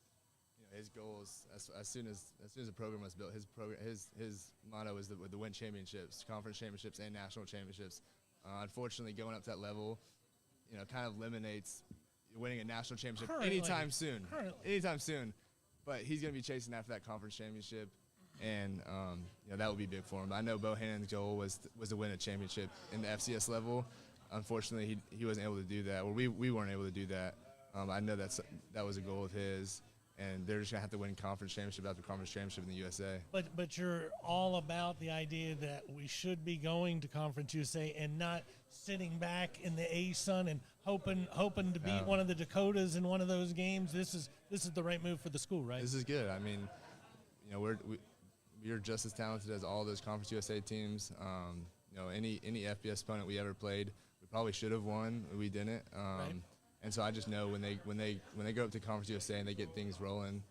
his goals, as soon as the program was built, his motto was to win championships, conference championships and national championships. Unfortunately, going up to that level, kind of eliminates winning a national championship anytime soon. But he's going to be chasing after that conference championship, and that would be big for him. I know Bohannon's goal was to win a championship in the FCS level. Unfortunately, he wasn't able to do that, or we weren't able to do that. I know that was a goal of his, and they're just going to have to win conference championship after conference championship in the USA. But you're all about the idea that we should be going to Conference USA and not sitting back in the ASUN and hoping to beat one of the Dakotas in one of those games. This is the right move for the school, right? This is good. I mean, we're just as talented as all those Conference USA teams. Any FBS opponent we ever played, we probably should have won. We didn't. Right. And so I just know when they go up to Conference USA and they get things rolling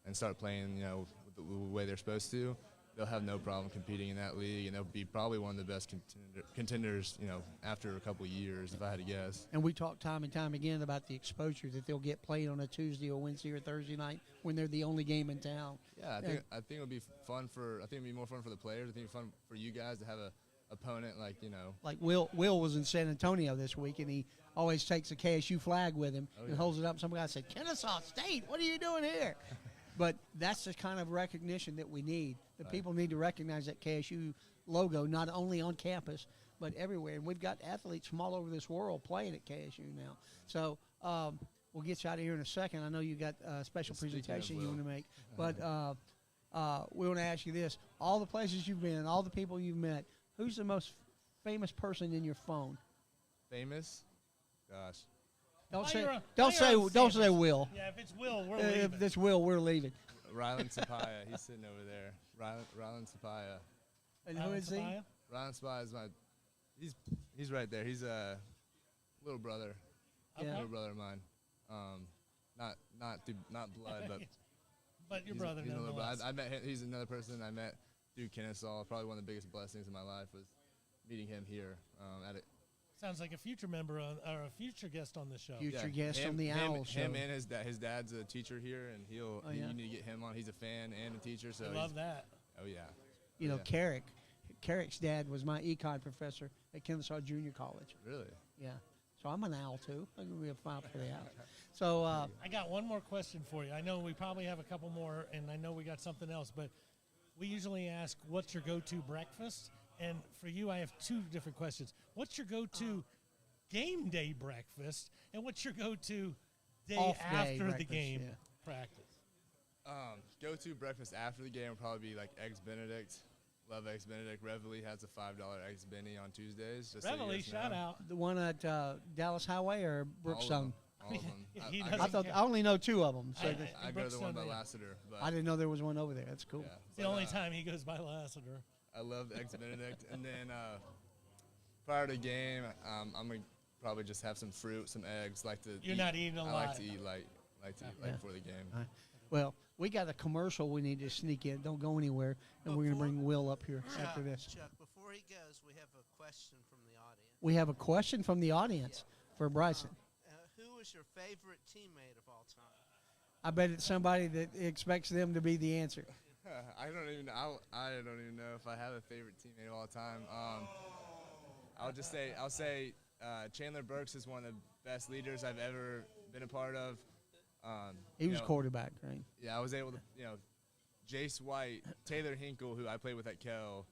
and start playing, the way they're supposed to, they'll have no problem competing in that league, and they'll be probably one of the best contenders, after a couple of years, if I had to guess. And we talk time and time again about the exposure that they'll get played on a Tuesday or Wednesday or Thursday night when they're the only game in town. Yeah, I think it would be fun it'd be more fun for the players. I think it'd be fun for you guys to have a opponent like. Like Will was in San Antonio this week, and he always takes a KSU flag with him and holds it up. Some guy said, "Kennesaw State, what are you doing here?" But that's the kind of recognition that we need. The people need to recognize that KSU logo, not only on campus, but everywhere. And we've got athletes from all over this world playing at KSU now. So we'll get you out of here in a second. I know you got a special presentation you want to make. But we want to ask you this. All the places you've been, all the people you've met, who's the most famous person in your phone? Famous? Gosh. Don't While say you're on- don't while say you're on don't say Sanders. Will. Yeah, if it's Will, we're If leaving. this Will, we're leaving. Rylan Sapaya, he's sitting over there. Rylan Sapaya. And who is he? Sapaya? Rylan Sapaya is he's right there. He's a little brother. Yeah. Little brother of mine. Not blood, but But your he's, brother he's a little brother. nonetheless. I met him. He's another person I met through Kennesaw. Probably one of the biggest blessings in my life was meeting him here at it. Sounds like a future member or a future guest on the show. Future guest on the Owl Show. Him and his dad's a teacher here, and you need to get him on. He's a fan and a teacher, so I love that. Oh yeah. You know, Yeah. Carrick's dad was my econ professor at Kennesaw Junior College. Really? Yeah. So I'm an owl, too. I'm going to be a file for the owl. So, I got one more question for you. I know we probably have a couple more, and I know we got something else, but we usually ask, what's your go-to breakfast? And for you, I have two different questions. What's your go-to game day breakfast, and what's your go-to day Off-day after the breakfast, game yeah. practice? Go-to breakfast after the game would probably be like Eggs Benedict. Love Eggs Benedict. Reveille has a $5 Eggs Benny on Tuesdays. Just so you Reveille, guys shout know. out. the one at Dallas Highway or Brookstone? All of them. He I, doesn't- I thought I only know two of them. So I go to the one by Brookstone, yeah. Lassiter. But I didn't know there was one over there. That's cool. yeah, It's the but, only time he goes by Lassiter. I love Eggs Benedict. And then prior to the game, I'm going to probably just have some fruit, some eggs. You're not eating a I lot. like to eat light Yeah. before the game. All right. Well, we got a commercial we need to sneak in. Don't go anywhere. And we're going to bring Will up here after this. Chuck, before he goes, we have a question from the audience. We have a question from the audience for Bryson. Who is your favorite teammate of all time? I bet it's somebody that expects them to be the answer. I don't even know if I have a favorite teammate of all time. I'll say Chandler Burks is one of the best leaders I've ever been a part of. He was quarterback, right? Yeah, I was able to, Jace White, Taylor Hinkle, who I played with at Kell,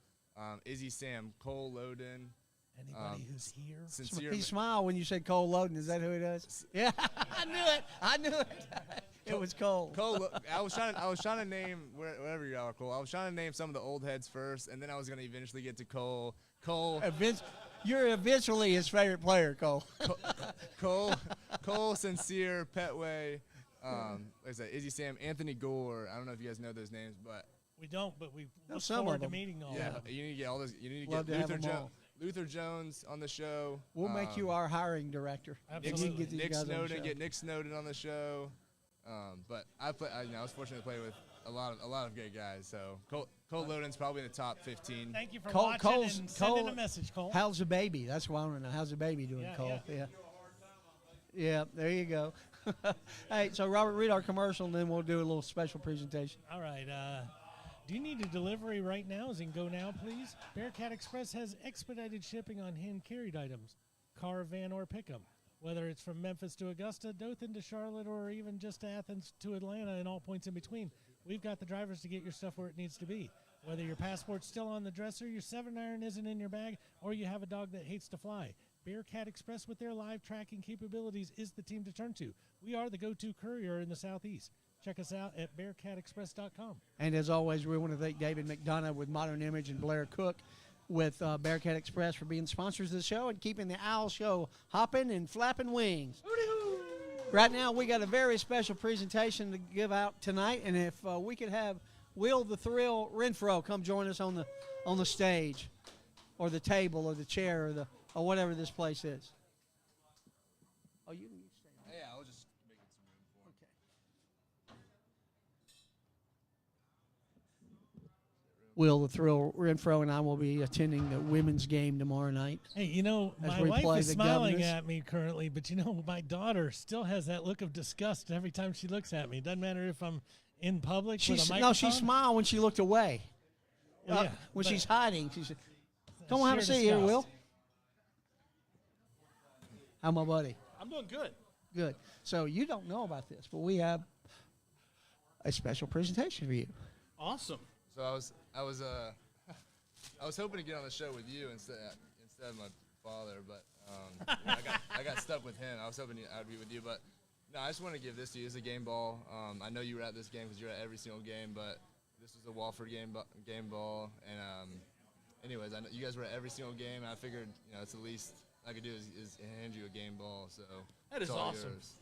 Izzy Sam, Cole Loden. Anybody who's here? Sincere. He smiled when you said Cole Loden. Is that who it is? Yeah, I knew it. It was Cole. I was trying to name wherever you are, Cole. I was trying to name some of the old heads first, and then I was going to eventually get to Cole. You're eventually his favorite player, Cole. Cole, Sincere, Petway, like I said, Izzy Sam, Anthony Gore. I don't know if you guys know those names, but We don't, but we look some forward of to them. meeting all yeah, of them. you need to get all those. You need to Love get to have them all. Luther Jones on the show. We'll make you our hiring director. Absolutely. We can get these Nick guys on the Snowden, show. get Nick Snowden on the show. But I was fortunate to play with a lot of great guys. So Cole Loden's probably in the top 15. Thank you for Cole- watching Cole's- and sending Cole- a message, Cole. How's the baby? That's what I want to know. How's the baby doing, Yeah, Cole? yeah. Yeah, there you go. Hey, so Robert, read our commercial, and then we'll do a little special presentation. All right. Do you need a delivery right now? As in go now, please? Bearcat Express has expedited shipping on hand-carried items, car, van, or pickup. Whether it's from Memphis to Augusta, Dothan to Charlotte, or even just Athens to Atlanta and all points in between, we've got the drivers to get your stuff where it needs to be. Whether your passport's still on the dresser, your 7-iron isn't in your bag, or you have a dog that hates to fly, Bearcat Express with their live tracking capabilities is the team to turn to. We are the go-to courier in the Southeast. Check us out at BearcatExpress.com. And as always, we want to thank David McDonough with Modern Image and Blair Cook with Bearcat Express for being sponsors of the show and keeping the Owl Show hopping and flapping wings. Right now, we got a very special presentation to give out tonight, and if we could have Will the Thrill Renfro come join us on the stage, or the table, or the chair, or whatever this place is. Oh, you can stay. Yeah, I'll just make it some room for him. Will the Thrill Renfro and I will be attending the women's game tomorrow night. Hey, As my we wife play is the smiling Governors. at me currently, but my daughter still has that look of disgust every time she looks at me. Doesn't matter if I'm in public with a microphone. She smiled when she looked away. Well, yeah, when but she's hiding, she said, "Come on, have a sheer seat here, disgust. Will." How my buddy? I'm doing good. Good. So you don't know about this, but we have a special presentation for you. Awesome. So I was hoping to get on the show with you instead of my father, but I got stuck with him. I was hoping I'd be with you, but no, I just want to give this to you. It's a game ball. I know you were at this game because you're at every single game, but this was a Walford game ball, and anyways, I know you guys were at every single game, and I figured it's the least I could do is hand you a game ball. So That is it's all awesome. yours.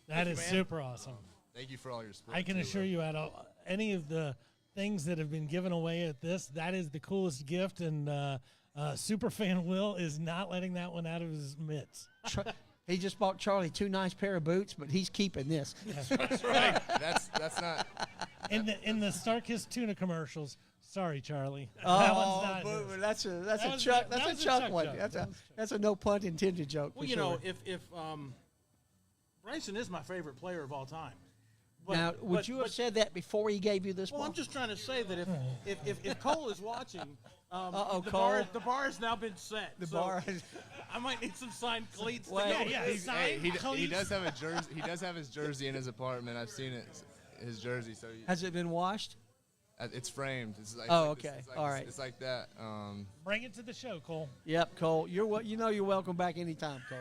That is man. super awesome. Thank you for all your support. I can too, assure you, out of any of the things that have been given away at this, that is the coolest gift, and Superfan Will is not letting that one out of his mitts. He just bought Charlie 2 nice pair of boots, but he's keeping this. That's right. That's not. In the Starkist tuna commercials. Sorry, Charlie. that Oh, one's not his. that's a was- Chuck. that That's a was a Chuck Chuck one. joke. That's a no pun intended joke. Well, for you know, sure. if Bryson is my favorite player of all time. But, Now, would you have said that before he gave you this Well, ball? I'm just trying to say that if Cole is watching, Uh-oh, the Cole. bar has now been set. The so bar. I might need some signed cleats. Well, to go yeah, with. he's signed He cleats. does have a jersey. He does have his jersey in his apartment. I've seen it. His jersey. So Has it been washed? it's framed. It's like, Oh, like this- okay. it's like All this- right. It's like that. Bring it to the show, Cole. Yep, Cole. You're welcome back anytime, Cole.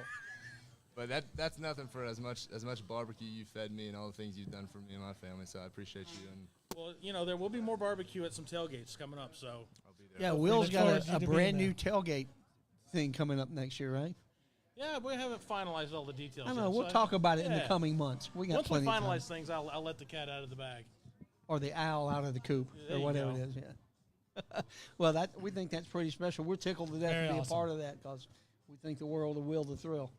But that's nothing for as much barbecue you fed me and all the things you've done for me and my family. So I appreciate you, and Well, you know, there will be more barbecue at some tailgates coming up. So I'll be there. Yeah, Hopefully Will's look got forward to a you being brand there. new tailgate thing coming up next year, right? yeah, we haven't finalized all the details. I don't yet, know. We'll so talk about it in the yeah. coming months. We got Once we plenty of finalize time. things, I'll let the cat out of the bag. Or the owl out of the coop, There or you whatever go. it is. Yeah. Well, we think that's pretty special. We're tickled to death Very to be awesome. a part of that because we think the world of Will the Thrill,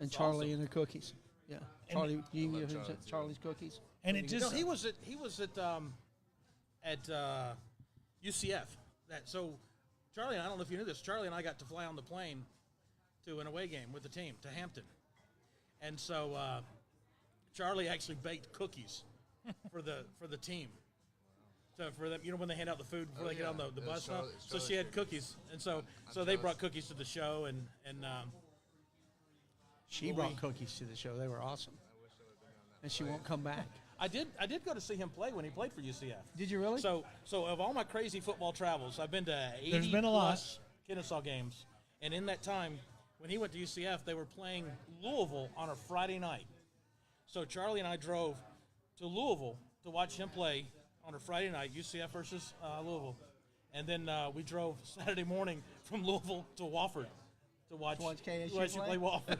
and Charlie awesome. and the cookies. Yeah, Charlie, you can love give him Charlie, too. Charlie's cookies. And it No, just he was at UCF. So Charlie and I don't know if you knew this. Charlie and I got to fly on the plane to an away game with the team to Hampton, and so Charlie actually baked cookies for the team. So for them, when they hand out the food before they get on the Yeah, bus, Charlie- so she Charlie had cookies, and so they jealous. brought cookies to the show, and She brought cookies to the show. They were awesome. And she won't come back. I did go to see him play when he played for UCF. Did you really? So of all my crazy football travels, I've been to 80 There's been a lot. plus Kennesaw games, and in that time, when he went to UCF, they were playing Louisville on a Friday night. So Charlie and I drove to Louisville to watch him play on a Friday night, UCF versus Louisville, and then we drove Saturday morning from Louisville to Wofford to watch KSU him play? play Wofford.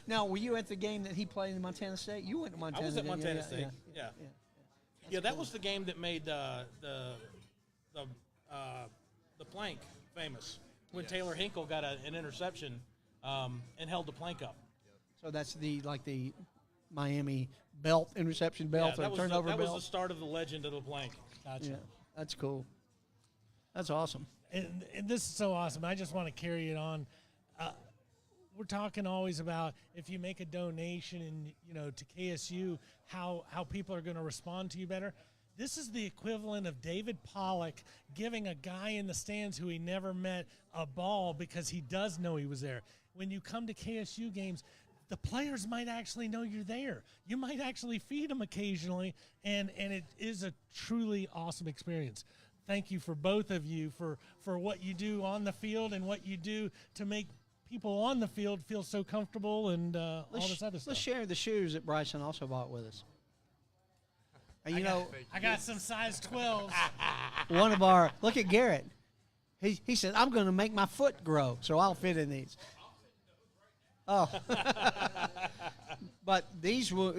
Now, were you at the game that he played in Montana State? You went to Montana. I was at didn't you? Montana Yeah, State. yeah. Yeah, that was the game that made the plank famous when Taylor Hinkle got an interception and held the plank up. So that's the Miami belt, interception belt, that or was turnover that belt. was the start of the legend of the plank. gotcha. Yeah, that's cool. That's awesome. And this is so awesome. I just want to carry it on. We're talking always about if you make a donation and to KSU, how people are going to respond to you better. This is the equivalent of David Pollock giving a guy in the stands who he never met a ball because he does know he was there. When you come to KSU games, the players might actually know you're there. You might actually feed them occasionally, and it is a truly awesome experience. Thank you for both of you for what you do on the field and what you do to make people on the field feel so comfortable and all this other stuff. Let's share the shoes that Bryson also bought with us. And I got some size 12s. one of look at Garrett. He said, I'm going to make my foot grow, so I'll fit in these. Oh. But these will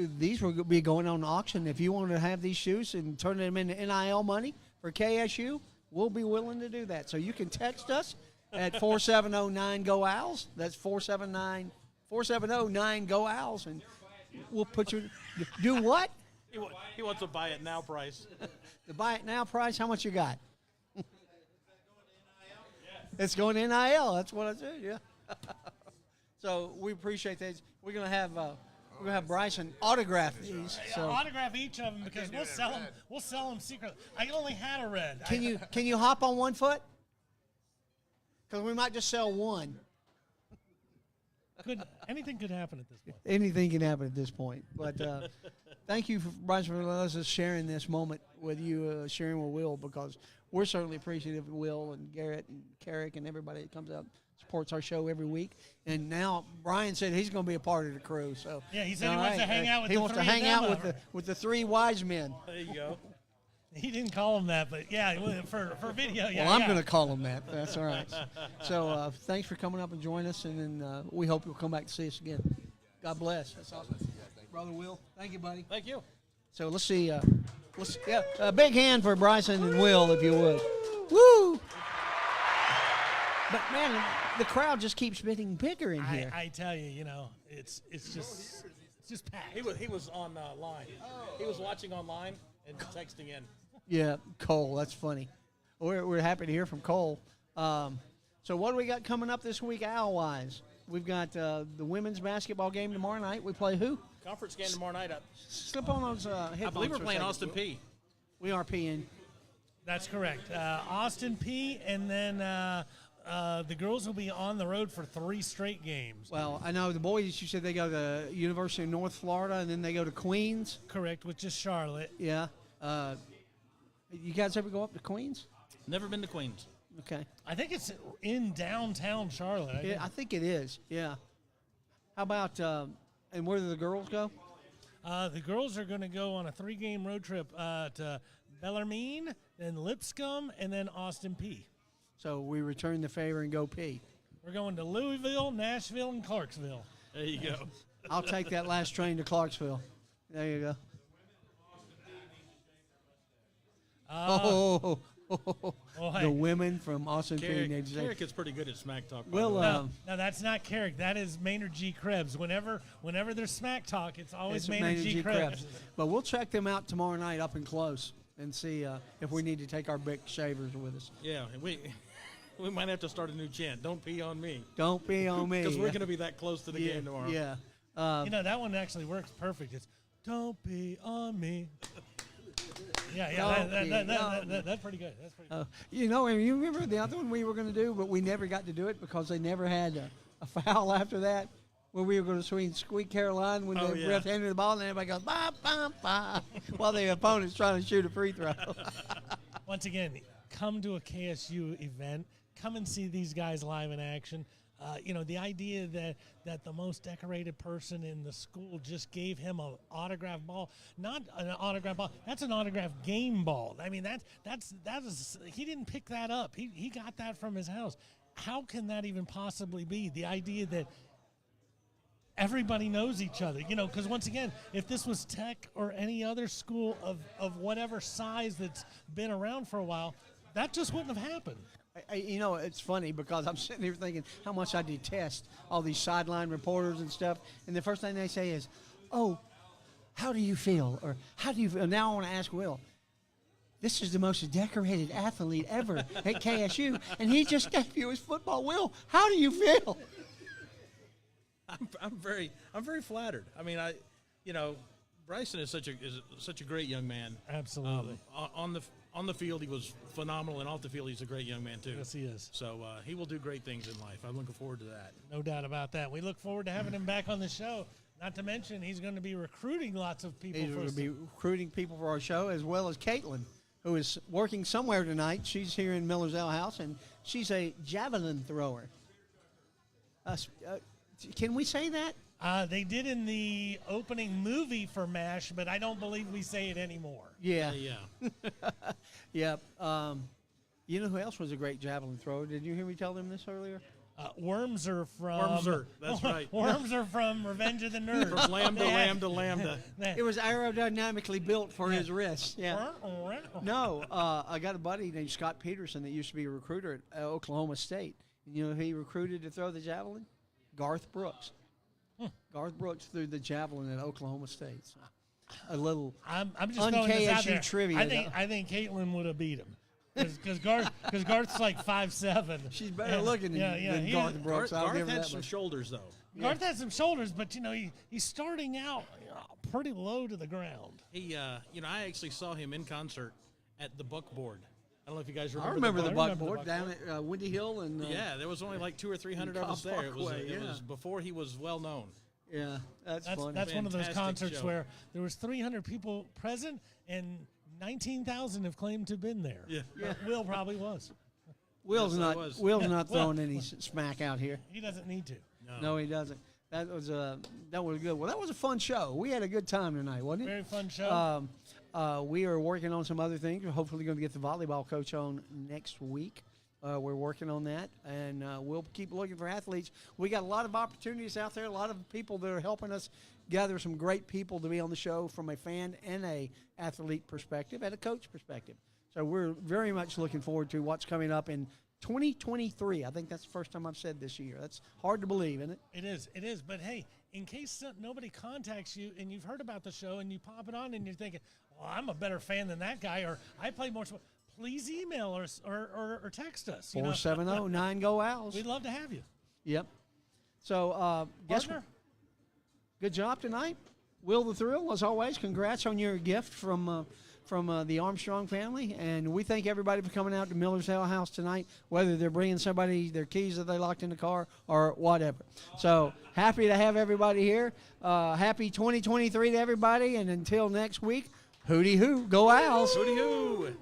be going on auction. If you want to have these shoes and turn them into NIL money for KSU, we'll be willing to do that. So you can text us at 470-9-GO-OWLS. That's 470-9-GO-OWLS, and we'll put you. Do what? He wants a buy it now price. The buy it now price. How much you got? It's going to NIL. That's what I said. Yeah. So we appreciate that. We're gonna have Bryson autograph these. So Autograph each of them because we'll sell them. We'll sell them secretly. I only had a red. can you hop on one foot? Because we might just sell one. Anything could happen at this point. Anything can happen at this point. But thank you, Bryson, for letting us sharing this moment with you, sharing with Will, because we're certainly appreciative of Will and Garrett and Carrick and everybody that comes out and supports our show every week. And now Brian said he's going to be a part of the crew. So Yeah, he said he all wants to hang out with he the wants to three of hang them out over. with the three wise men. There you go. He didn't call him that, but yeah, for video, yeah. Well, I'm yeah. going to call him that. That's all right. So thanks for coming up and joining us, and then we hope you'll come back to see us again. God bless. That's awesome. Brother Will, thank you, buddy. Thank you. So let's see. A big hand for Bryson and Will, if you would. Woo! But man, the crowd just keeps getting bigger in here. I tell you, it's just packed. He was on line. He was watching online and texting in. Yeah, Cole. That's funny. We're happy to hear from Cole. So what do we got coming up this week, Owl-wise? We've got the women's basketball game tomorrow night. We play who? Conference game tomorrow night. Slip on those headphones. I believe we're for a playing second. Austin P. We are peeing. That's correct. Austin P. And then the girls will be on the road for 3 straight games. Well, I know the boys, you said they go to University of North Florida, and then they go to Queens. Correct, which is Charlotte. Yeah. You guys ever go up to Queens? Never been to Queens. Okay. I think it's in downtown Charlotte. Yeah, I think it is. Yeah. How about, and where do the girls go? The girls are going to go on a 3-game road trip to Bellarmine, then Lipscomb, and then Austin P. So we return the favor and go pee. We're going to Louisville, Nashville, and Clarksville. There you go. I'll take that last train to Clarksville. There you go. Hey. The women from Austin P. Carrick is pretty good at smack talk. Well, No, that's not Carrick. That is Maynard G. Krebs. Whenever there's smack talk, it's always Maynard G. Krebs. But we'll check them out tomorrow night up and close and see if we need to take our big shavers with us. Yeah, we might have to start a new chant. Don't pee on me. Don't be on me. Because we're going to be that close to the game tomorrow. Yeah. That one actually works perfect. It's "Don't be on me." Yeah, that's pretty good. That's pretty good. And you remember the other one we were going to do, but we never got to do it because they never had a foul after that, where we were going to swing Squeak Caroline when the ref handed the ball, and everybody goes, ba, ba, ba, while the opponent's trying to shoot a free throw. Once again, come to a KSU event. Come and see these guys live in action. The idea that the most decorated person in the school just gave him an autograph ball, not an autograph ball, that's an autograph game ball. I mean, that is he didn't pick that up. He got that from his house. How can that even possibly be? The idea that everybody knows each other, because once again, if this was Tech or any other school of whatever size that's been around for a while, that just wouldn't have happened. It's funny because I'm sitting here thinking how much I detest all these sideline reporters and stuff. And the first thing they say is, "Oh, how do you feel?" Or "How do you feel?" Now I want to ask Will. This is the most decorated athlete ever at KSU, and he just gave you his football. Will, how do you feel? I'm very flattered. I mean, Bryson is such a great young man. Absolutely. On the field, he was phenomenal, and off the field, he's a great young man, too. Yes, he is. So he will do great things in life. I'm looking forward to that. No doubt about that. We look forward to having him back on the show. Not to mention, he's going to be recruiting lots of people. He's going to be recruiting people for our show, as well as Caitlin, who is working somewhere tonight. She's here in Miller's Ale House, and she's a javelin thrower. Can we say that? They did in the opening movie for MASH, but I don't believe we say it anymore. Yeah. Yeah. Yep. You know who else was a great javelin thrower? Did you hear me tell them this earlier? Wormser from... Wormser, that's right. Wormser from Revenge of the Nerds. From lambda, lambda. It was aerodynamically built for his wrist. Yeah. No, I got a buddy named Scott Peterson that used to be a recruiter at Oklahoma State. You know who he recruited to throw the javelin? Garth Brooks. Garth Brooks threw the javelin at Oklahoma State. So, a little I'm just throwing this out there. trivia. I think Caitlin would have beat him. Because Garth's like 5'7". She's better looking than Garth Brooks. Garth had some shoulders, though. Garth has some shoulders, but he's starting out pretty low to the ground. He, I actually saw him in concert at the Buckboard. I don't know if you guys remember. I remember the Buckboard down at Windy Hill, and yeah, there was only like 200 or 300 of us there. It was before he was well known. Yeah, that's funny. That's one of those Fantastic concerts show. where there was 300 people present and 19,000 have claimed to have been there. Yeah. Will probably was. Will's Yes, I not was. Will's throwing any smack out here. He doesn't need to. No, he doesn't. That was good. Well, that was a fun show. We had a good time tonight, wasn't it? Very fun show. We are working on some other things. We're hopefully going to get the volleyball coach on next week. We're working on that, and we'll keep looking for athletes. We got a lot of opportunities out there, a lot of people that are helping us gather some great people to be on the show from a fan and a athlete perspective and a coach perspective. So we're very much looking forward to what's coming up in 2023. I think that's the first time I've said this year. That's hard to believe, isn't it? It is. But, hey, in case nobody contacts you and you've heard about the show and you pop it on and you're thinking, well, I'm a better fan than that guy, or I play more sports, please email us or text us. 470-9-GO-OWLS. We'd love to have you. Yep. So, Partner? good job tonight. Will the Thrill, as always, congrats on your gift from the Armstrong family. And we thank everybody for coming out to Miller's Ale House tonight, whether they're bringing somebody their keys that they locked in the car or whatever. So happy to have everybody here. Happy 2023 to everybody. And until next week, hooty hoo, go Owls. Hooty hoo.